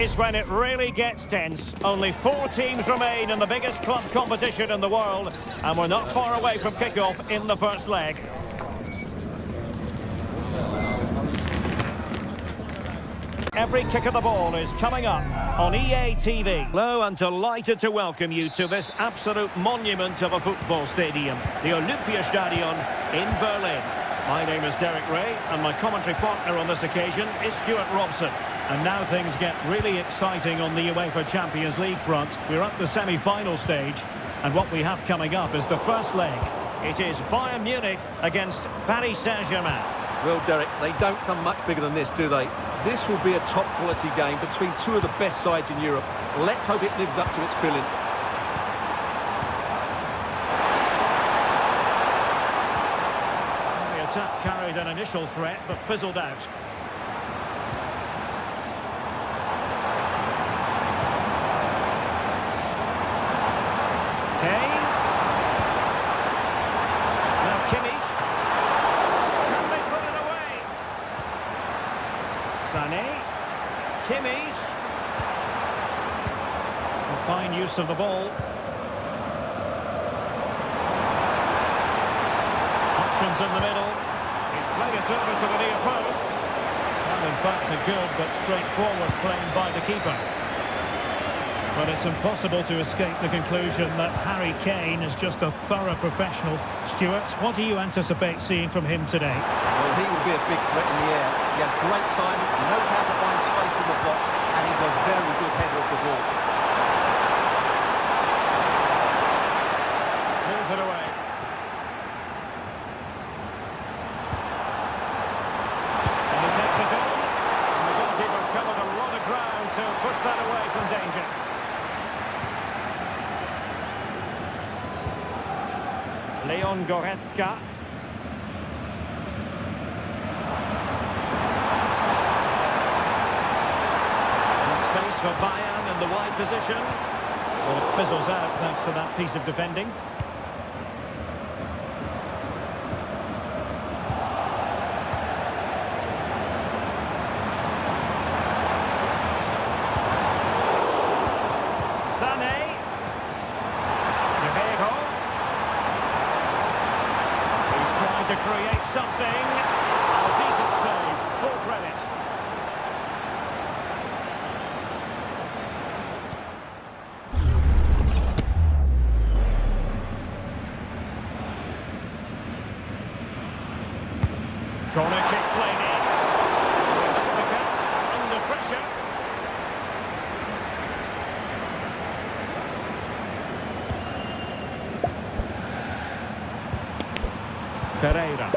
Is when it really gets tense. Only 4 teams remain in the biggest club competition in the world, and we're not far away from kick-off in the first leg. Every kick of the ball is coming up on EA TV. Hello, and delighted to welcome you to this absolute monument of a football stadium, the Olympiastadion in Berlin. My name is Derek Ray, and my commentary partner on this occasion is Stuart Robson. And now things get really exciting on the UEFA Champions League front. We're at the semi-final stage, and what we have coming up is the first leg. It is Bayern Munich against Paris Saint-Germain. Well, Derek, they don't come much bigger than this, do they? This will be a top-quality game between two of the best sides in Europe. Let's hope it lives up to its billing. The attack carried an initial threat, but fizzled out. Kane. Now Kimmich. Can they put it away? Sané. Kimmich. A fine use of the ball. Options in the middle. He's playing it over to the near post. Well, in fact, a good but straightforward claim by the keeper. But it's impossible to escape the conclusion that Harry Kane is just a thorough professional. Stuart, what do you anticipate seeing from him today? Well, he will be a big threat in the air. He has great timing, he knows how to find space in the box, and he's a very good header of the ball. Moves it away. And he takes it on. And the goalkeeper covered a lot of ground to push that away from danger. Leon Goretzka. And space for Bayern in the wide position. Well, it fizzles out thanks to that piece of defending. Sané. To create something. A decent save, full credit. Corner kick played in. The catch under pressure. Ferreira.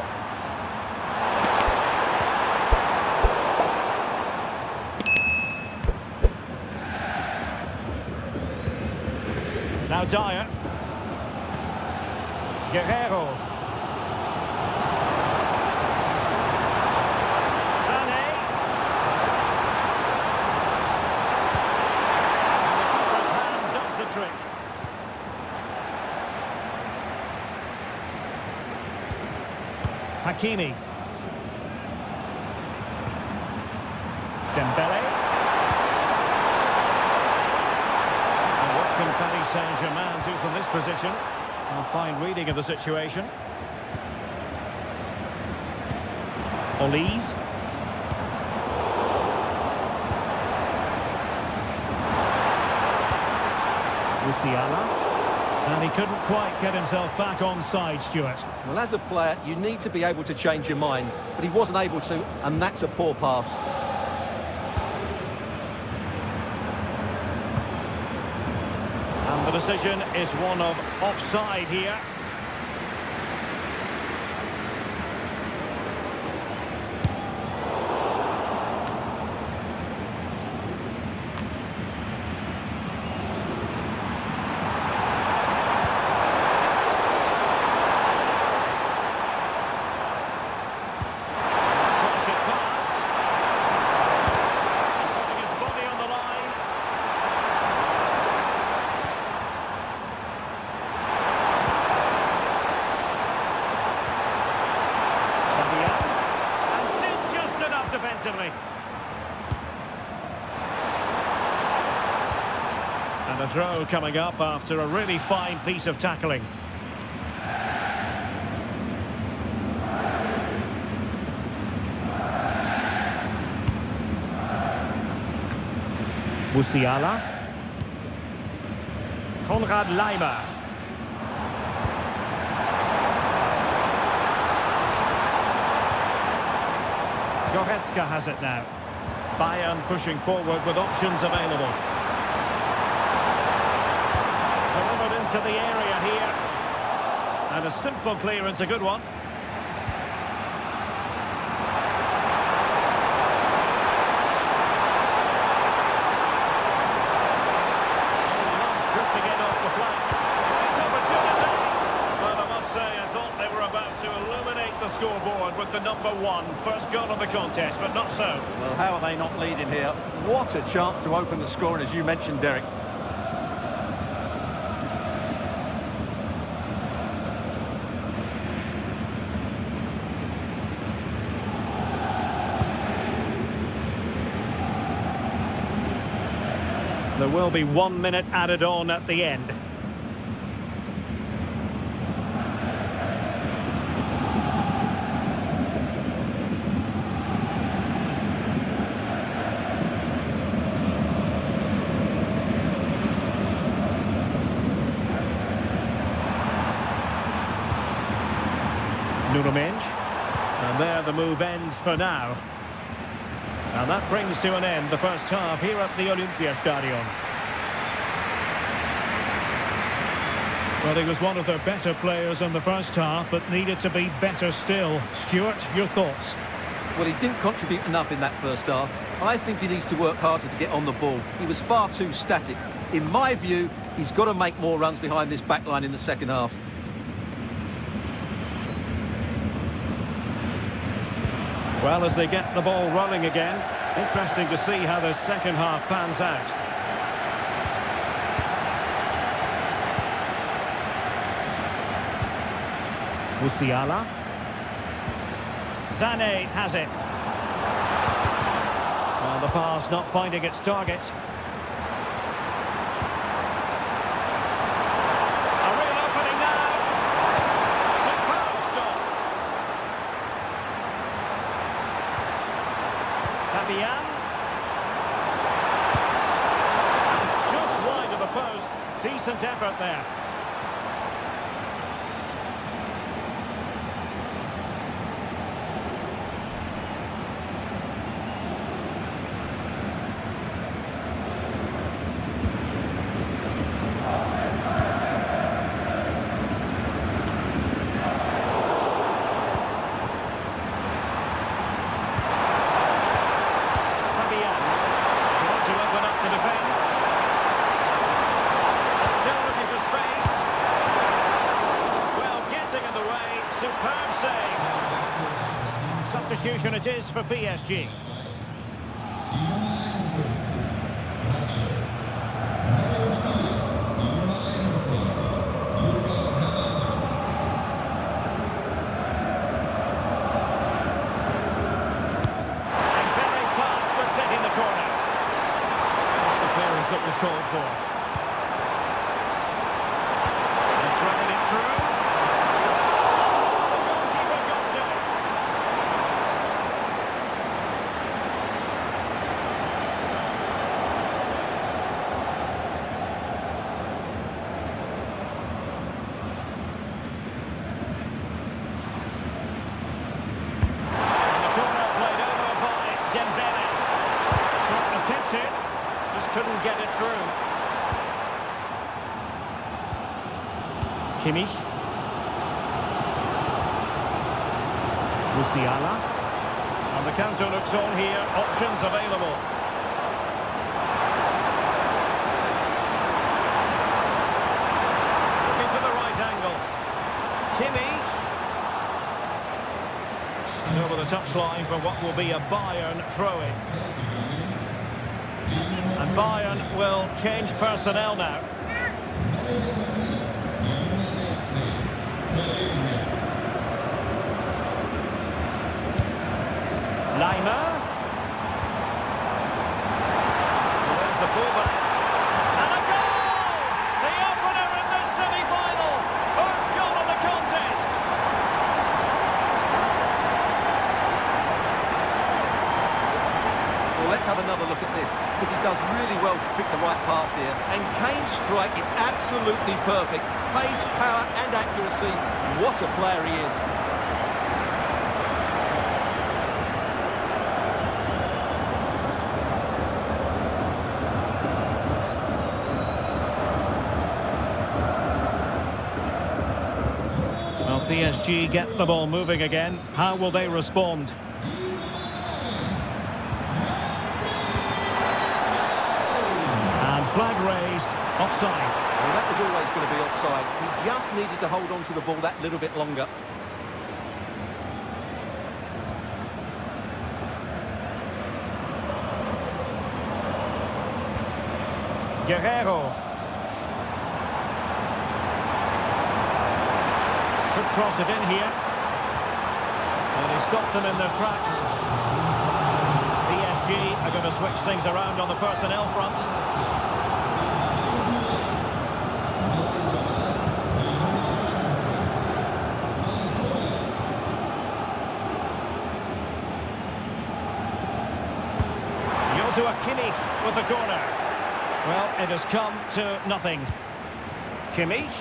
Now Dyer. Guerrero. Sané. And the keeper's hand does the trick. Hakimi. Dembele. And what can Paris Saint-Germain do from this position? A fine reading of the situation. Olise. UCL. And he couldn't quite get himself back on side, Stuart. Well, as a player, you need to be able to change your mind, but he wasn't able to, and that's a poor pass. And the decision is one of offside here. A throw coming up after a really fine piece of tackling. Musiala. Konrad Laimer. Goretzka has it now. Bayern pushing forward with options available. Delivered into the area here. And a simple clearance, a good one. Drifting in off the flank. Great opportunity. Well, I must say, I thought they were about to illuminate the scoreboard with the #1. First goal of the contest, but not so. Well, how are they not leading here? What a chance to open the scoring, as you mentioned, Derek. There will be 1 minute added on at the end. And there the move ends for now. And that brings to an end the first half here at the Olympiastadion. Well, he was one of their better players in the first half, but needed to be better still. Stuart, your thoughts? Well, he didn't contribute enough in that first half. I think he needs to work harder to get on the ball. He was far too static. In my view, he's got to make more runs behind this back line in the second half. Well, as they get the ball rolling again, interesting to see how the second half pans out. Musiala. Sané has it. Well, the pass not finding its target. A real opening now. Superb stop. Fabian. Just wide of the post. Decent effort there. Substitution it is for PSG. That was called for. And threading it through. The goalkeeper got to it. And the corner played over by Dembele. Shot attempted. Just couldn't get it through. Kimmich. Musiala. And the counter looks on here. Options available. Looking for the right angle. Kimmich. Over the touchline for what will be a Bayern throw-in. And Bayern will change personnel now. Laimer. There's the fullback. And a goal! does really well to pick the right pass here. And Kane's strike is absolutely perfect. Pace, power and accuracy. What a player he is. Well, PSG get the ball moving again. How will they respond? And flag raised, offside. Well, that was always going to be offside. He just needed to hold on to the ball that little bit longer. Guerrero. Could cross it in here. And he stopped them in their tracks. PSG are going to switch things around on the personnel front. Kimmich with the corner. Well, it has come to nothing. Kimmich.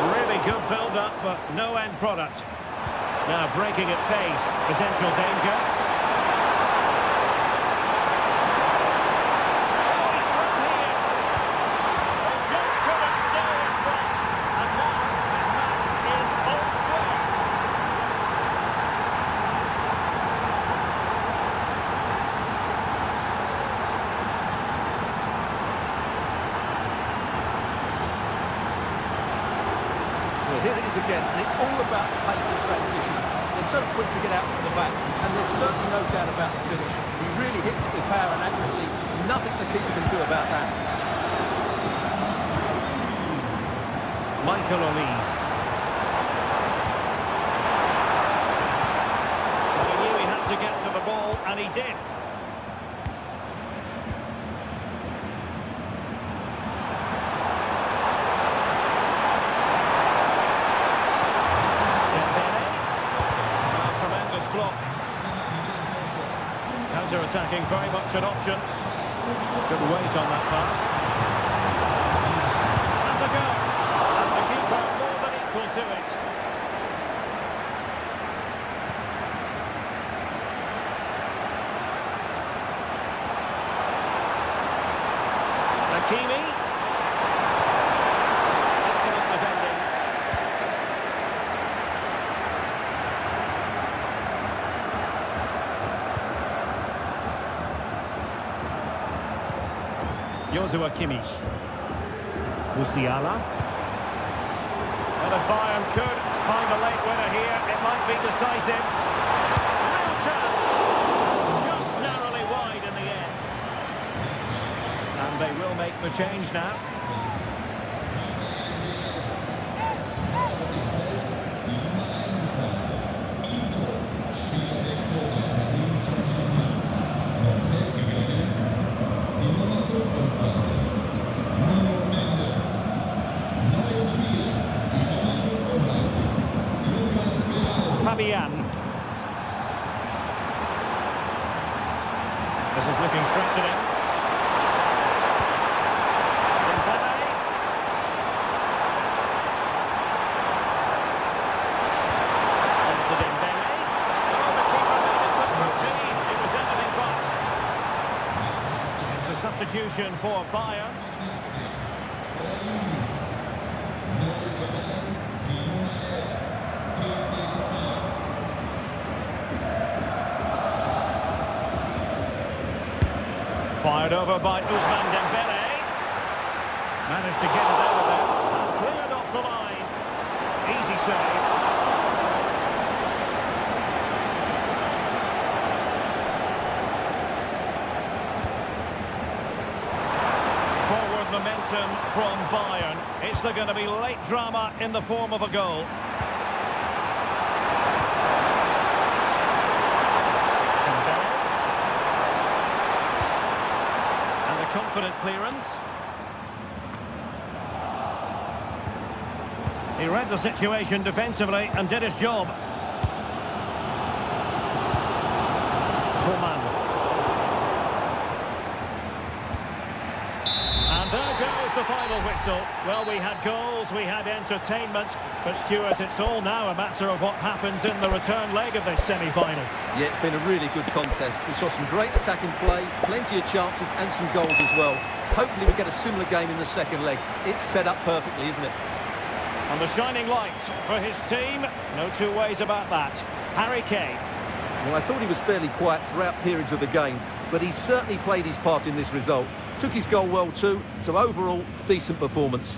Really good build-up, but no end product. Now breaking at pace. Potential danger. Oh, he's through here. They just couldn't stay in front. And now this match is all square. Here it is again, and it's all about the pace of transition. They're so quick to get out from the back, and there's certainly no doubt about the finish. He really hits it with power and accuracy. Nothing the keeper can do about that. Michael Olise. Well, he knew he had to get to the ball, and he did. Counter-attacking, very much an option. Good weight on that pass. That's a goal. And the keeper more than equal to it. Hakimi. Excellent defending. Joshua Kimmich. Musiala. And if Bayern could find a late winner here, it might be decisive. Real chance. Just narrowly wide in the end. And they will make the change now. Fabian. This is looking threatening. Dembele. On to Dembele. Oh, the keeper made a good routine. It was anything but. It's a substitution for Bayern. Fired over by Ousmane Dembele. Managed to get it out of there. And cleared off the line. Easy save. Forward momentum from Bayern. Is there going to be late drama in the form of a goal? Confident clearance. He read the situation defensively and did his job. Coman. goes the final whistle. Well, we had goals, we had entertainment, but Stuart, it's all now a matter of what happens in the return leg of this semi-final. Yeah, it's been a really good contest. We saw some great attacking play, plenty of chances and some goals as well. Hopefully we get a similar game in the second leg. It's set up perfectly, isn't it? And the shining light for his team, no two ways about that. Harry Kane. Well, I thought he was fairly quiet throughout periods of the game, but he certainly played his part in this result. Took his goal well too, so overall, decent performance.